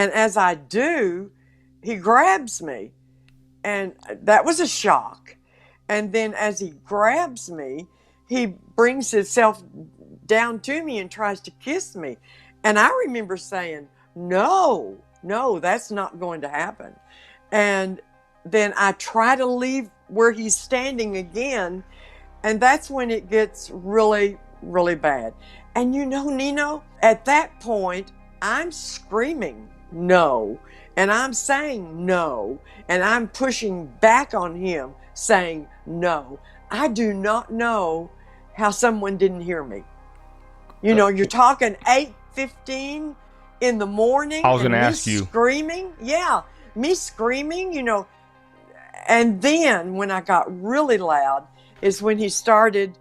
And as I do, he grabs me. And that was a shock. And then as he grabs me, he brings himself down to me and tries to kiss me. And I remember saying, no, that's not going to happen. And then I try to leave where he's standing again. And that's when it gets really, really bad. And Nino, at that point, I'm screaming no. And I'm saying no. And I'm pushing back on him saying no. I do not know how someone didn't hear me. You're talking 8:15 in the morning. I was going to and ask you. Screaming. Yeah, me screaming, And then when I got really loud is when he started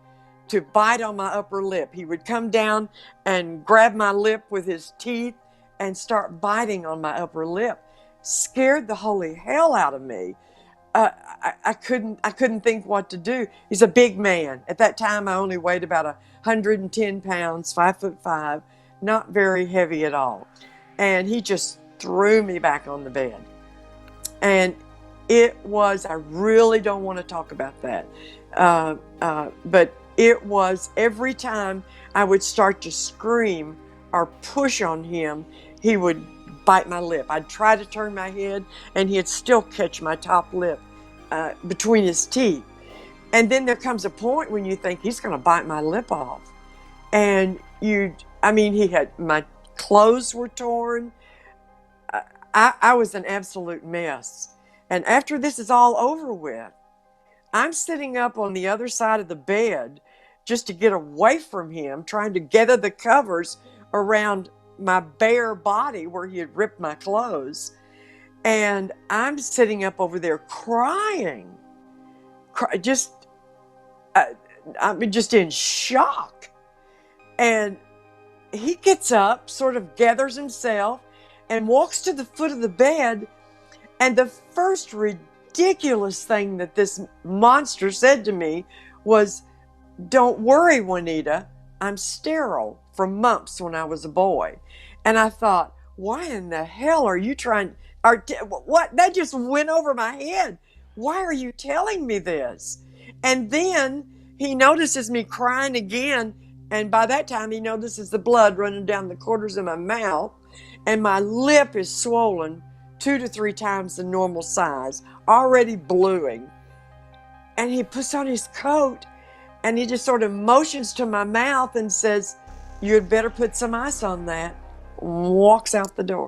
to bite on my upper lip. He would come down and grab my lip with his teeth and start biting on my upper lip. Scared the holy hell out of me. I couldn't think what to do. He's a big man. At that time, I only weighed about 110 pounds, 5'5", not very heavy at all. And he just threw me back on the bed. And I really don't want to talk about that. But it was every time I would start to scream or push on him, he would bite my lip. I'd try to turn my head and he'd still catch my top lip between his teeth. And then there comes a point when you think he's going to bite my lip off. And my clothes were torn. I was an absolute mess. And after this is all over with, I'm sitting up on the other side of the bed just to get away from him, trying to gather the covers around my bare body where he had ripped my clothes. And I'm sitting up over there crying, just in shock. And he gets up, sort of gathers himself, and walks to the foot of the bed. And the first ridiculous thing that this monster said to me was, "Don't worry, Juanita, I'm sterile from mumps when I was a boy." And I thought, why in the hell are you trying? What? That just went over my head. Why are you telling me this? And then he notices me crying again. And by that time, he notices the blood running down the corners of my mouth. And my lip is swollen 2 to 3 times the normal size, already bluing. And he puts on his coat and he just sort of motions to my mouth and says, "You'd better put some ice on that." Walks out the door.